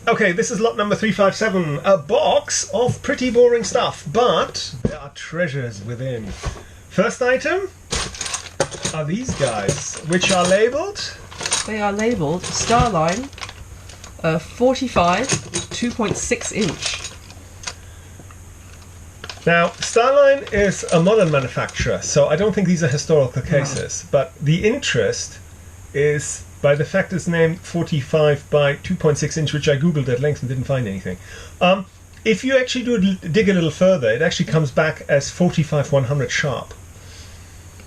Okay, this is lot number 357. A box of pretty boring stuff, but there are treasures within. First item are these guys, which are labelled. They are labelled Starline 45 2.6 inch. Now, Starline is a modern manufacturer, so I don't think these are historical cases. No. But the interest is by the fact it's named 45 by 2.6 inch, which I googled at length and didn't find anything. If you actually dig a little further, it actually comes back as 45-100 Sharp.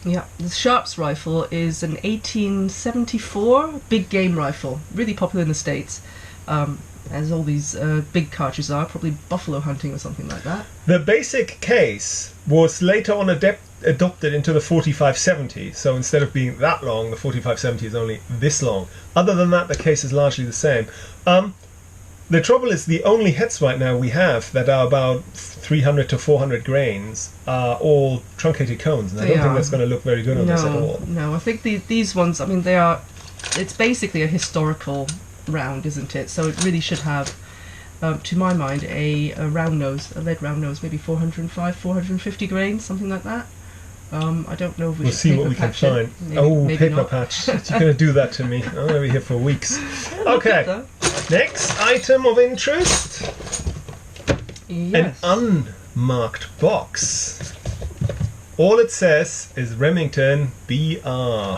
Yeah, the Sharp's rifle is an 1874 big game rifle, really popular in the States, as all these big cartridges are, probably buffalo hunting or something like that. The basic case was later on adopted into the 4570, so instead of being that long, the 4570 is only this long. Other than that, the case is largely the same. The trouble is the only heads right now we have that are about 300 to 400 grains are all truncated cones, and I don't think that's going to look very good on this at all. No, I think these ones, I mean, it's basically a historical round, isn't it? So it really should have, to my mind, a round nose, a lead round nose, maybe 405, 450 grains, something like that. I don't know if we'll see what we can find. Maybe paper not. Patch. You're going to do that to me. I'm going to be here for weeks. Okay. Next item of interest. Yes. An unmarked box. All it says is Remington BR.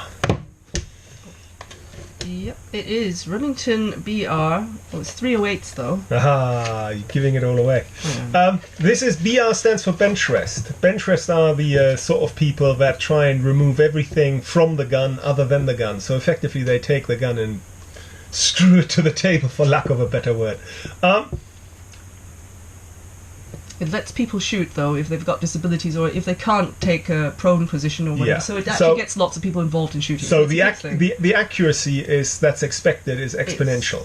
Yep, it is Remington BR. Oh, it's 308s though. Aha, you're giving it all away. Yeah. This is BR stands for bench rest. Bench rest are the sort of people that try and remove everything from the gun other than the gun. So effectively they take the gun and screw it to the table, for lack of a better word. It lets people shoot, though, if they've got disabilities or if they can't take a prone position or whatever. Yeah. So it actually gets lots of people involved in shooting. So the accuracy that's expected is exponential.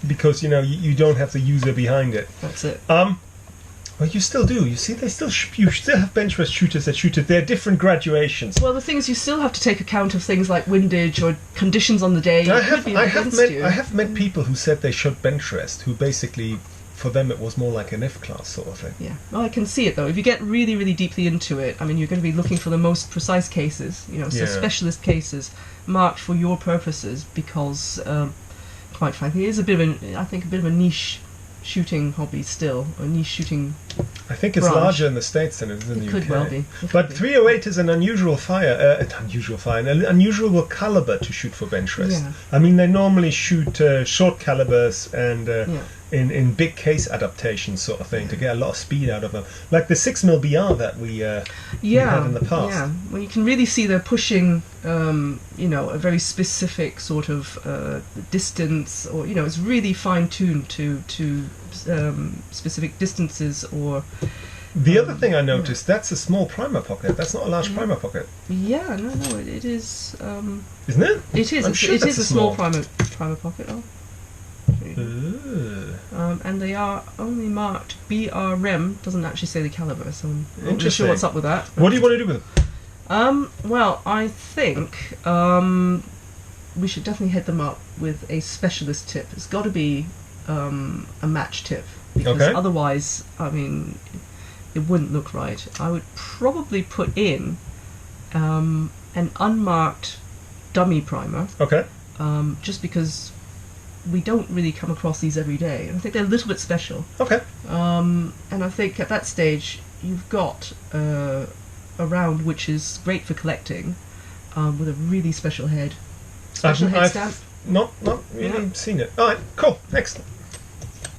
Because you don't have the user behind it. That's it. Well, you still do. You see, you still have bench rest shooters that shoot it. They're different graduations. Well, the thing is, you still have to take account of things like windage or conditions on the day. I have met people who said they shot bench rest, who basically, for them, it was more like an F-class sort of thing. Yeah. Well, I can see it, though. If you get really, really deeply into it, I mean, you're going to be looking for the most precise cases, so specialist cases marked for your purposes, because, quite frankly, it is a bit of a niche shooting hobby still, or niche shooting. I think it's larger in the States than it is in the UK. It could well be. But 308 is an unusual an unusual caliber to shoot for bench rest. Yeah. I mean, they normally shoot short calibers and in big case adaptations sort of thing to get a lot of speed out of them. Like the 6mm BR that we had in the past. Yeah, well, you can really see they're pushing, a very specific sort of distance, or, it's really fine-tuned to specific distances or... The other thing I noticed, that's a small primer pocket. That's not a large primer pocket. Yeah, no, it is... Isn't it? It is. I'm sure it is a small primer pocket. And they are only marked BRM. Doesn't actually say the caliber, so I'm not sure what's up with that. What do you want to do with them? Well, I think we should definitely hit them up with a specialist tip. It's got to be a match tip, because otherwise, I mean, it wouldn't look right. I would probably put in an unmarked dummy primer. Okay. Just because we don't really come across these every day, and I think they're a little bit special. Okay. And I think at that stage you've got a round which is great for collecting, with a really special head. Special head stamp. Not really seen it. All right, cool. Next.